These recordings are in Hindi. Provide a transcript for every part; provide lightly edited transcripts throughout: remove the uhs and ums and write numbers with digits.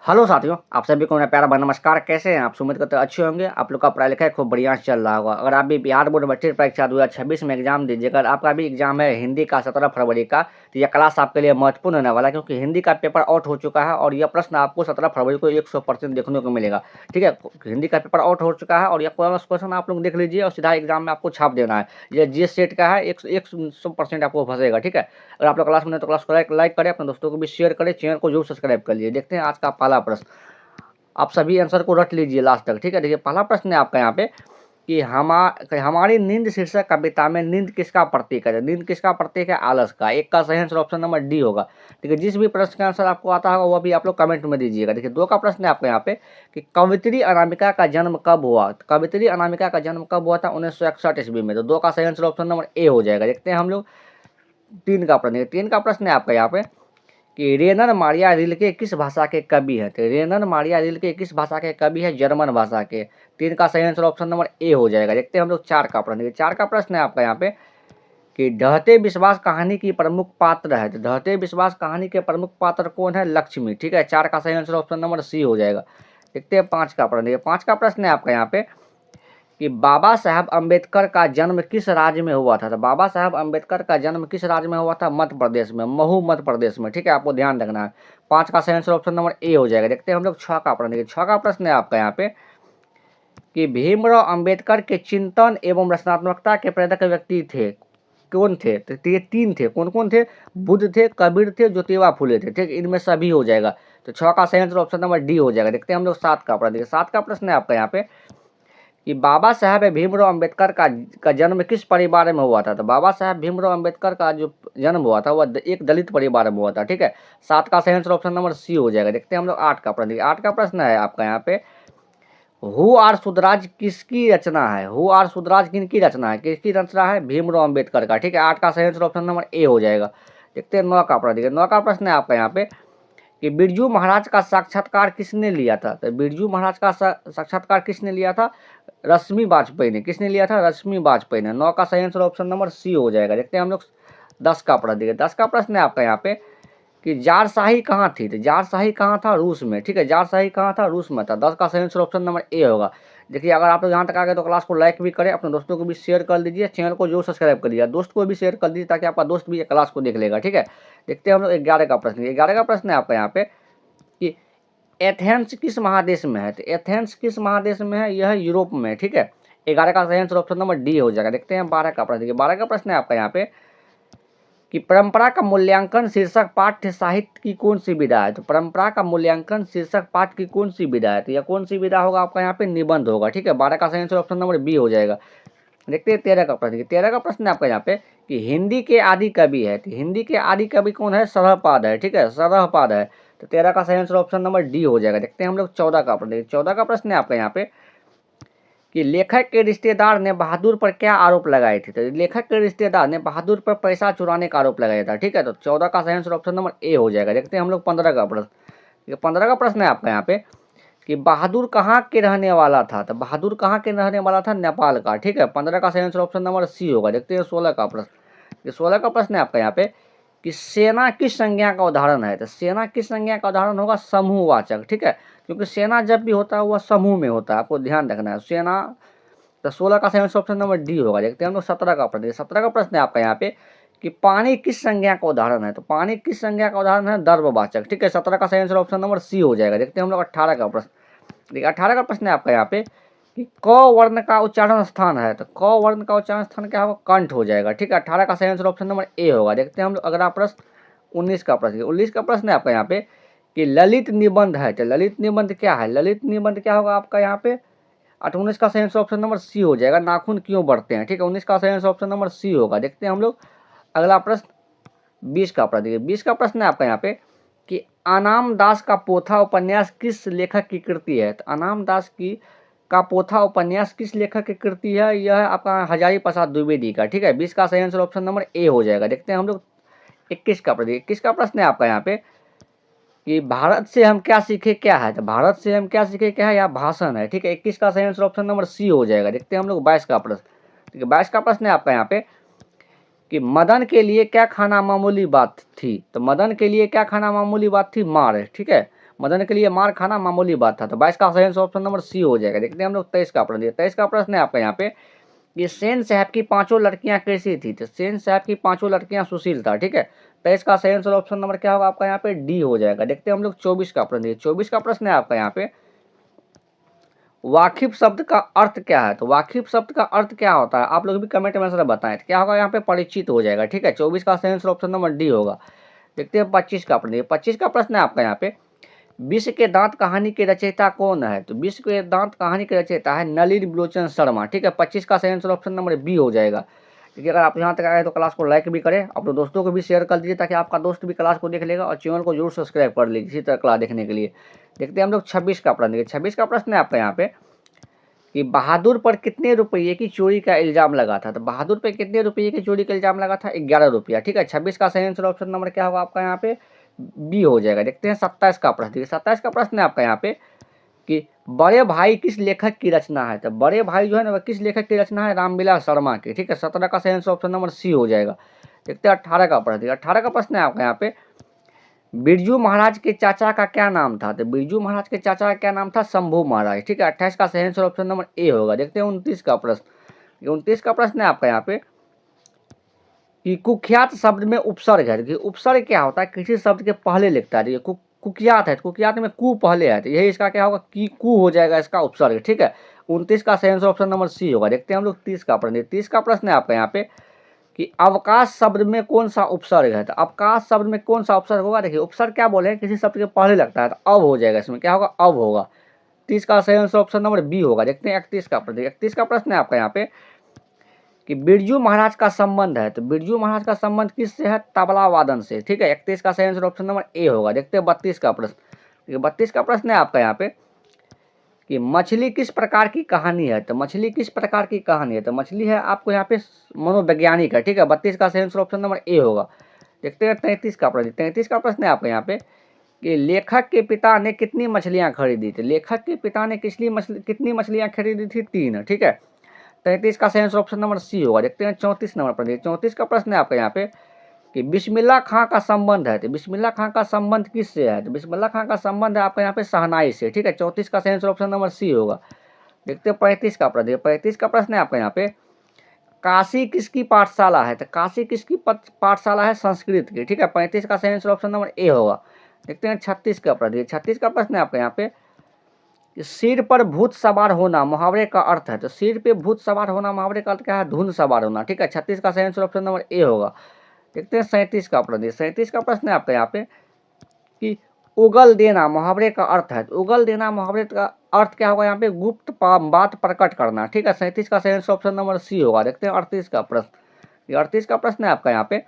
हेलो साथियों, आप सभी को मेरा प्यारा भाई नमस्कार। कैसे हैं आप? उम्मीद करते हैं अच्छे होंगे। आप लोग का पढ़ाई लिखाई खूब बढ़िया चल रहा होगा। अगर आप भी बिहार बोर्ड मैट्रिक परीक्षा 2026 में एग्जाम दीजिएगा, अगर आपका भी एग्जाम है हिंदी का 17 फरवरी का, तो यह क्लास आपके लिए महत्वपूर्ण होने वाला है, क्योंकि हिंदी का पेपर आउट हो चुका है और यह प्रश्न आपको 17 फरवरी को 100% देखने को मिलेगा। ठीक है, हिंदी का पेपर आउट हो चुका है और यह क्वेश्चन आप लोग देख लीजिए और सीधा एग्जाम में आपको छाप देना है। यह जीएस सेट का है, 100% आपको फंसेगा। ठीक है, अगर आप लोग क्लास में तो क्लास को लाइक करें, अपने दोस्तों को भी शेयर करें, चैनल को जरूर सब्सक्राइब कर लीजिए। देखते हैं आज का पहला प्रश्न। आप सभी आंसर को रट लीजिए लास्ट तक। ठीक है, देखिए पहला प्रश्न है आपका यहाँ पे कि हमारी नींद शीर्षक कविता में नींद किसका प्रतीक है? नींद किसका प्रतीक है? आलस का। एक का सही आंसर ऑप्शन नंबर डी होगा। ठीक है, जिस भी प्रश्न का आंसर आपको आता होगा वो भी आप लोग कमेंट में दीजिएगा। देखिए दो का प्रश्न है आपका यहाँ पे कि कवित्री अनामिका का जन्म कब हुआ? कवित्री अनामिका का जन्म कब हुआ था? 1961 ईस्वी में। तो दो का सही आंसर ऑप्शन नंबर ए हो जाएगा। देखते हैं हम लोग तीन का प्रश्न है आपका यहाँ पे कि रेनर मारिया रिल्के किस भाषा के कवि हैं? तो रेनर मारिया रिल्के किस भाषा के कवि है? जर्मन भाषा के। तीन का सही आंसर ऑप्शन नंबर ए हो जाएगा। देखते हैं हम लोग चार का प्रश्न है आपका यहाँ पे कि ढहते विश्वास कहानी की प्रमुख पात्र है। तो ढहते विश्वास कहानी के प्रमुख पात्र कौन है? लक्ष्मी। ठीक है, चार का सही आंसर ऑप्शन नंबर सी हो जाएगा। देखते हैं पाँच का प्रश्न है आपका यहाँ पे कि बाबा साहब अम्बेडकर का जन्म किस राज्य में हुआ था? तो बाबा साहब अम्बेडकर का जन्म किस राज्य में हुआ था? मध्य प्रदेश में, महू मध्य प्रदेश में। ठीक है, आपको ध्यान रखना है। पाँच का सही आंसर ऑप्शन नंबर ए हो जाएगा। देखते हैं हम लोग छह का प्रश्न है आपका यहाँ पे कि भीमराव अम्बेडकर के चिंतन एवं रचनात्मकता के प्रेरक व्यक्ति थे, कौन थे? तो ये तीन थे। कौन कौन थे? बुद्ध थे, कबीर थे, ज्योतिबा फुले थे। ठीक, इनमें सभी हो जाएगा। तो छह का सही आंसर ऑप्शन नंबर डी हो जाएगा। देखते हैं हम लोग सात का प्रश्न है आपका यहाँ पे कि बाबा साहब भीमराव अम्बेडकर का जन्म किस परिवार में हुआ था? तो बाबा साहब भीमराव अम्बेडकर का जो जन्म हुआ था वह एक दलित परिवार में हुआ था। ठीक है, सात का सही आंसर ऑप्शन नंबर सी हो जाएगा। देखते हैं हम लोग आठ का प्रश्न है आपका यहाँ पे हु आर सुधराज किसकी रचना है? हु आर सुधराज किनकी रचना है? किसकी रचना है? भीमराव अम्बेडकर का। ठीक है, आठ का सही आंसर ऑप्शन नंबर ए हो जाएगा। देखते हैं नौ का प्रश्न है आपका यहाँ पे कि बिरजू महाराज का साक्षात्कार किसने लिया था? तो बिरजू महाराज का साक्षात्कार किसने लिया था? रश्मि वाजपेयी ने। किसने लिया था? रश्मि वाजपेयी ने। नौ का सही आंसर ऑप्शन नंबर सी हो जाएगा। देखते हैं हम लोग दस का प्रश्न है आपका यहाँ पे कि जारशाही कहाँ थी? तो जारशाही कहाँ था? रूस में। ठीक है, जारशाही कहाँ था? रूस में था। दस का सही आंसर ऑप्शन नंबर ए होगा। देखिए अगर आप लोग यहाँ तक आ गए तो क्लास को लाइक भी करें, अपने दोस्तों को भी शेयर कर दीजिए, चैनल को जरूर सब्सक्राइब कर लीजिए, दोस्त को भी शेयर कर दीजिए ताकि आपका दोस्त भी ये क्लास को देख लेगा। ठीक है, देखते हैं हम लोग ग्यारह का प्रश्न है आपका यहाँ पे कि एथेंस किस महादेश में है? तो एथेंस किस महादेश में है? यह यूरोप में। ठीक है, 11 का सही आंसर ऑप्शन नंबर डी हो जाएगा। देखते हैं 12 का प्रश्न। देखिए 12 का प्रश्न है आपका यहाँ पे कि परंपरा का मूल्यांकन शीर्षक पाठ्य साहित्य की कौन सी विधा है? तो परंपरा का मूल्यांकन शीर्षक पाठ की कौन सी विधा है? तो यह कौन सी विधा होगा आपका यहाँ पे? निबंध होगा। ठीक है, 12 का सही आंसर ऑप्शन नंबर बी हो जाएगा। देखते हैं 13 का प्रश्न है आपका यहाँ पे कि हिंदी के आदि कवि है। तो हिंदी के आदि कवि कौन है? सरहपाद है। ठीक है, सरहपाद है। तो 13 का सही आंसर ऑप्शन नंबर डी हो जाएगा। देखते हैं हम लोग 14 का प्रश्न है आपका यहाँ पे कि लेखक के रिश्तेदार ने बहादुर पर क्या आरोप लगाए थे? तो लेखक के रिश्तेदार ने बहादुर पर पैसा चुराने का आरोप लगाया था। ठीक है, तो 14 का सही आंसर ऑप्शन नंबर ए हो जाएगा। देखते हैं हम लोग 15 का प्रश्न। 15 का प्रश्न है आपका यहाँ पे कि बहादुर कहाँ के रहने वाला था? तो बहादुर कहाँ के रहने वाला था? नेपाल का। ठीक है, 15 का सही आंसर ऑप्शन नंबर सी होगा। देखते हैं 16 का प्रश्न। 16 का प्रश्न है आपका यहाँ पे कि सेना किस संज्ञा का उदाहरण है? तो सेना किस संज्ञा का उदाहरण होगा? समूहवाचक। ठीक है, क्योंकि सेना जब भी होता है वह समूह में होता है, आपको ध्यान रखना है। सेना, तो 16 का सही आंसर ऑप्शन नंबर डी होगा। देखते हैं हम लोग 17 का प्रश्न। 17 का प्रश्न है आपका यहाँ पे कि पानी किस संज्ञा का उदाहरण है? तो पानी किस संज्ञा का उदाहरण है? द्रव्यवाचक। ठीक है, 17 का सही आंसर ऑप्शन नंबर सी हो जाएगा। देखते हैं हम लोग 18 का प्रश्न। देखिए 18 का प्रश्न है आपका यहाँ पे कि क वर्ण का उच्चारण स्थान है। तो क वर्ण का उच्चारण स्थान क्या होगा? कंठ हो जाएगा। ठीक है, 18 का सही आंसर ऑप्शन नंबर ए होगा। देखते हैं हम लोग अगला प्रश्न 19 का प्रश्न। 19 का प्रश्न है आपका यहाँ पे कि ललित निबंध है। तो ललित निबंध क्या है? ललित निबंध क्या होगा आपका यहाँ पे? 19 का सही आंसर ऑप्शन नंबर सी हो जाएगा। नाखून क्यों बढ़ते हैं? ठीक है, 19 का सही आंसर ऑप्शन नंबर सी होगा। देखते हैं हम लोग अगला प्रश्न 20 का प्रश्न। देखिए 20 का प्रश्न है आपका यहाँ पे कि अनाम दास का पोथा उपन्यास किस लेखक की कृति है? तो अनाम दास की का पोथा उपन्यास किस लेखक की कृति है? यह है आपका हजारी प्रसाद द्विवेदी का। ठीक है, 20 का सही आंसर ऑप्शन नंबर ए हो जाएगा। देखते हैं हम लोग 21 का प्रश्न। 21 का प्रश्न है आपका यहाँ पे कि भारत से हम क्या सीखे क्या है? तो भारत से हम क्या सीखे क्या है? या भाषण है। ठीक है, 21 का सही आंसर ऑप्शन नंबर सी हो जाएगा। देखते हैं हम लोग 22 का प्रश्न। ठीक है, 22 का प्रश्न है आपका यहाँ पे कि मदन के लिए क्या खाना मामूली बात थी? तो मदन के लिए क्या खाना मामूली बात थी? मार। ठीक है, मदन के लिए मार खाना मामूली बात था। तो 22 का सही आंसर ऑप्शन नंबर सी हो जाएगा। देखते हैं हम लोग 23 का प्रश्न। 23 का प्रश्न है आपका यहाँ पे, ये सेन साहब की पांचों लड़कियां कैसी थी? तो सेन साहब की पांचों लड़कियां सुशील था, ठीक है। तो इसका सही आंसर ऑप्शन नंबर क्या होगा आपका यहाँ पे? डी हो जाएगा। देखते हैं हम लोग 24 का प्रश्न। 24 का प्रश्न है आपका यहाँ पे, वाकिफ शब्द का अर्थ क्या है? तो वाकिफ शब्द का अर्थ क्या होता है? आप लोग भी कमेंट में जरा बताएं। तो क्या होगा यहाँ पे? परिचित हो जाएगा, ठीक है। 24 का सही आंसर ऑप्शन नंबर डी होगा। देखते हैं 25 का प्रश्न। 25 का प्रश्न है आपका यहाँ पे, विश्व के दांत कहानी के रचयिता कौन है? तो विश्व के दांत कहानी के रचयिता है नलिनी बिलोचन शर्मा, ठीक है। 25 का सही आंसर ऑप्शन नंबर बी हो जाएगा। देखिए अगर आप यहाँ तक आए तो क्लास को लाइक भी करें, अपने दोस्तों को भी शेयर कर दीजिए ताकि आपका दोस्त भी क्लास को देख लेगा, और चैनल को जरूर सब्सक्राइब कर लीजिए इसी तरह क्लास देखने के लिए। देखते हैं हम लोग 26 का प्रश्न। 26 का प्रश्न है आपका यहाँ पे, कि बहादुर पर कितने रुपये की चोरी का इल्जाम लगा था? तो बहादुर पर कितने रुपये की चोरी का इल्जाम लगा था? 11 रुपया, ठीक है। 26 का सही आंसर ऑप्शन नंबर क्या होगा आपका यहाँ पे? बी हो जाएगा। देखते हैं 27 का प्रश्न। 27 का प्रश्न है आपका यहाँ पे, कि बड़े भाई किस लेखक की रचना है? तो बड़े भाई जो है ना वह किस लेखक की रचना है? रामविलास शर्मा की, ठीक है। 17 का सही आंसर ऑप्शन नंबर सी हो जाएगा। देखते हैं 18 का प्रश्न। 18 का प्रश्न है आपका यहाँ पे, बिरजू महाराज के चाचा का क्या नाम था? तो बिरजू महाराज के चाचा का क्या नाम था? शंभू महाराज, ठीक है। 28 का सही आंसर ऑप्शन नंबर ए होगा। देखते हैं 29 का प्रश्न। 29 का प्रश्न है आपका यहाँ पे, कि कुख्यात शब्द में उपसर्ग है। देखिए उपसर्ग क्या होता है? किसी शब्द के पहले लिखता है। देखिए कुख्यात है, कुख्यात में कु पहले है, तो यही इसका क्या होगा? कि कु हो जाएगा इसका उपसर्ग, ठीक है। 29 का सही आंसर ऑप्शन नंबर सी होगा। देखते हैं हम लोग 30 का प्रश्न। 30 का प्रश्न है आपका यहाँ पे, कि अवकाश शब्द में कौन सा उपसर्ग है? तो अवकाश शब्द में कौन सा उपसर्ग होगा? देखिए उपसर्ग क्या बोले, किसी शब्द के पहले लगता है, तो अब हो जाएगा, इसमें क्या होगा? अब होगा। 30 का सही आंसर ऑप्शन नंबर बी होगा। देखते हैं 31 का प्रश्न। 31 का प्रश्न है आपका यहाँ पे, कि बिरजू महाराज का संबंध है। तो बिरजू महाराज का संबंध किससे है? तबला वादन से, ठीक है। 31 का सही आंसर ऑप्शन नंबर ए होगा। देखते हैं 32 का प्रश्न। 32 का प्रश्न है आपका यहाँ पे, कि मछली किस प्रकार की कहानी है? तो मछली किस प्रकार की कहानी है? तो मछली है आपको यहाँ पे मनोवैज्ञानिक है, ठीक है। 32 का सही आंसर ऑप्शन नंबर ए होगा। देखते हैं 33 का प्रश्न। 33 का प्रश्न है आपका यहाँ पे, कि लेखक के पिता ने कितनी मछलियाँ खरीदी थी? लेखक के पिता ने कितनी मछलियाँ खरीदी थी? 3, ठीक है। 33 का सही आंसर ऑप्शन नंबर सी होगा। देखते हैं 34 नंबर पर। 34 का प्रश्न है आपका यहाँ पे, कि बिस्मिल्लाह खां का संबंध है। तो बिस्मिल्लाह खां का संबंध किससे है? तो बिस्मिल्लाह खां का संबंध है आपका यहाँ पे शहनाई से, ठीक है। 34 का सही आंसर ऑप्शन नंबर सी होगा। देखते हैं 35 का प्रश्न। 35 का प्रश्न है आपका यहाँ पे, काशी किसकी पाठशाला है? तो काशी किसकी पाठशाला है? संस्कृत की, ठीक है। 35 का सही आंसर ऑप्शन नंबर ए होगा। देखते हैं 36 का प्रश्न। 36 का प्रश्न है आपका यहाँ पे, सिर पर भूत सवार होना मुहावरे का अर्थ है। तो सिर पे भूत सवार होना मुहावरे का अर्थ क्या है? धुन सवार होना, ठीक है। 36 का सही आंसर ऑप्शन नंबर ए होगा। देखते हैं 37 का प्रश्न। 37 का प्रश्न है आपका यहाँ पे, कि उगल देना मुहावरे का अर्थ है। तो उगल देना मुहावरे का अर्थ क्या होगा यहाँ पे? गुप्त बात प्रकट करना, ठीक है। 37 का सही आंसर ऑप्शन नंबर सी होगा। देखते हैं 38 का प्रश्न। 38 का प्रश्न है आपका यहाँ पे,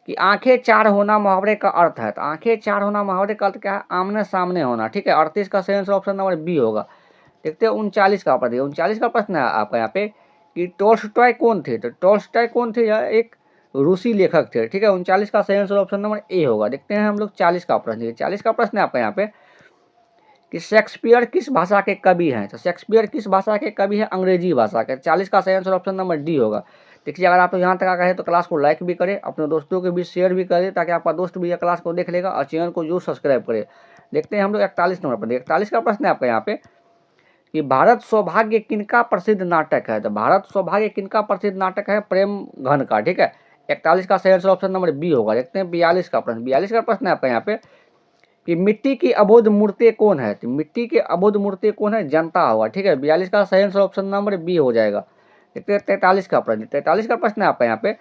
कि आंखें चार होना मुहावरे का अर्थ है। तो आंखें चार होना मुहावरे का अर्थ क्या है? आमने सामने होना, ठीक है। 38 का सही आंसर ऑप्शन नंबर बी होगा। देखते हैं 39 का प्रश्न। 39 का प्रश्न है आपका यहाँ पे, कि टोल्स्टॉय कौन थे? तो टोल्स्टॉय कौन थे? यह एक रूसी लेखक थे, ठीक है। 39 का सही आंसर ऑप्शन नंबर ए होगा। देखते हैं हम लोग 40 का प्रश्न। 40 का प्रश्न है आपका यहाँ पे, कि शेक्सपियर किस भाषा के कवि हैं? तो शेक्सपियर किस भाषा के कवि है? अंग्रेजी भाषा के। 40 का सही आंसर ऑप्शन नंबर डी होगा। देखिए अगर आप लोग यहाँ तक आ गए तो क्लास को लाइक भी करें, अपने दोस्तों के बीच शेयर भी करें ताकि आपका दोस्त भी यह क्लास को देख लेगा, और चैनल को जरूर सब्सक्राइब करें। देखते हैं हम लोग 41 नंबर पर। 41 का प्रश्न है आपका यहाँ पे, कि भारत सौभाग्य किनका प्रसिद्ध नाटक है? तो भारत सौभाग्य किनका प्रसिद्ध नाटक है? प्रेम घन का, ठीक है। 41 का सही आंसर ऑप्शन नंबर बी होगा। देखते हैं 42 का प्रश्न। 42 का प्रश्न है आपका यहाँ पे, कि मिट्टी की अबोध मूर्ति कौन है? तो मिट्टी की अबोध मूर्ति कौन है? जनता होगा, ठीक है। 42 का सही आंसर ऑप्शन नंबर बी हो जाएगा। देखते हैं 43 का प्रश्न। 43 का प्रश्न है आपका यहाँ पे,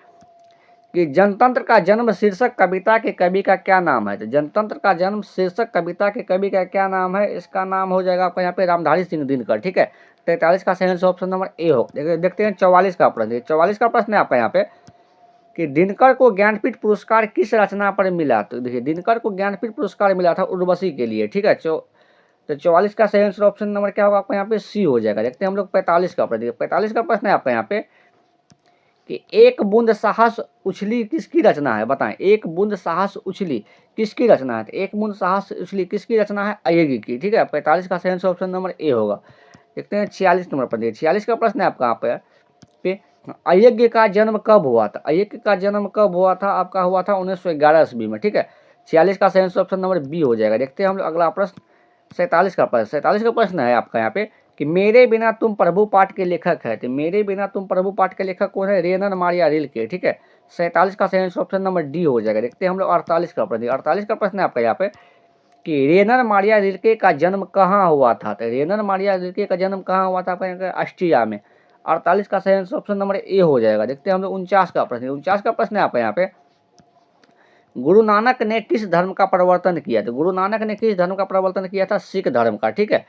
कि जनतंत्र का जन्म शीर्षक कविता के कवि का क्या नाम है? तो जनतंत्र का जन्म शीर्षक कविता के कवि का क्या नाम है? इसका नाम हो जाएगा आपका यहाँ पे रामधारी सिंह दिनकर, ठीक है। 43 का सही आंसर ऑप्शन नंबर ए हो। देखते हैं 44 का प्रश्न। 44 का प्रश्न है आपका यहाँ पे, कि दिनकर को ज्ञानपीठ पुरस्कार किस रचना पर मिला? तो देखिए दिनकर को ज्ञानपीठ पुरस्कार मिला था उर्वशी के लिए, ठीक है। तो 44 का सही आंसर ऑप्शन नंबर क्या होगा आपका यहाँ पे? सी हो जाएगा। देखते हैं हम लोग 45 का प्रश्न। 45 का प्रश्न है आपका यहाँ पे, कि एक बूंद साहस उछली किसकी रचना है? बताएं, एक बूंद साहस उछली किसकी रचना है? तो एक बूंद साहस उछली किसकी रचना है? अय्यगी की, ठीक है। 45 का सही आंसर ऑप्शन नंबर ए होगा। देखते हैं 46 नंबर पर। 46 का प्रश्न है आपका यहाँ पे, अय्यग्य का जन्म कब हुआ था? अय्यग्य का जन्म कब हुआ था? आपका हुआ था 1911 ईस्वी में, ठीक है। 46 का सही आंसर ऑप्शन नंबर बी हो जाएगा। देखते हैं हम लोग अगला प्रश्न 47 का प्रश्न। 47 का प्रश्न है आपका यहाँ पे कि मेरे बिना तुम प्रभु पाठ के लेखक है। तो मेरे बिना तुम प्रभु पाठ के लेखक कौन है? रेनर मारिया रिल्के। ठीक है, 47 का सही आंसर ऑप्शन नंबर डी हो जाएगा। देखते हैं हम लोग 48 का प्रश्न। 48 का प्रश्न है आपका यहाँ पे कि रेनर मारिया रिल्के का जन्म कहाँ हुआ था? तो रेनर मारिया रिल्के का जन्म कहाँ हुआ था? आपका ऑस्ट्रिया में। 48 का सही आंसर ऑप्शन नंबर ए हो जाएगा। देखते हैं हम लोग 49 का प्रश्न। 49 का प्रश्न है आपका यहाँ पे गुरु नानक ने किस धर्म का प्रवर्तन किया? तो गुरु नानक ने किस धर्म का प्रवर्तन किया था? सिख धर्म का। ठीक है,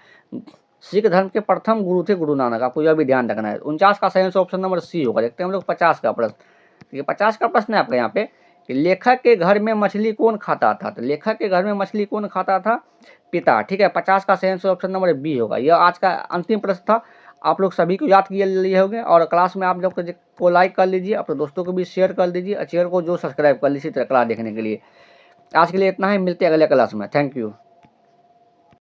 सिख धर्म के प्रथम गुरु थे गुरु नानक, आपको यह भी ध्यान रखना है। 49 का सही आंसर ऑप्शन नंबर सी होगा। देखते हैं हम लोग 50 का प्रश्न। 50 का प्रश्न है आपका यहाँ पे कि लेखक के घर में मछली कौन खाता था? तो लेखक के घर में मछली कौन खाता था? पिता। ठीक है, 50 का सही आंसर ऑप्शन नंबर बी होगा। यह आज का अंतिम प्रश्न था। आप लोग सभी को याद किए लिए होंगे और क्लास में आप लोग को लाइक कर लीजिए, अपने दोस्तों को भी शेयर कर दीजिए और चैनल को जो सब्सक्राइब कर लीजिए इसी तरह क्लास देखने के लिए। आज के लिए इतना ही, मिलते हैं अगले क्लास में। Thank you.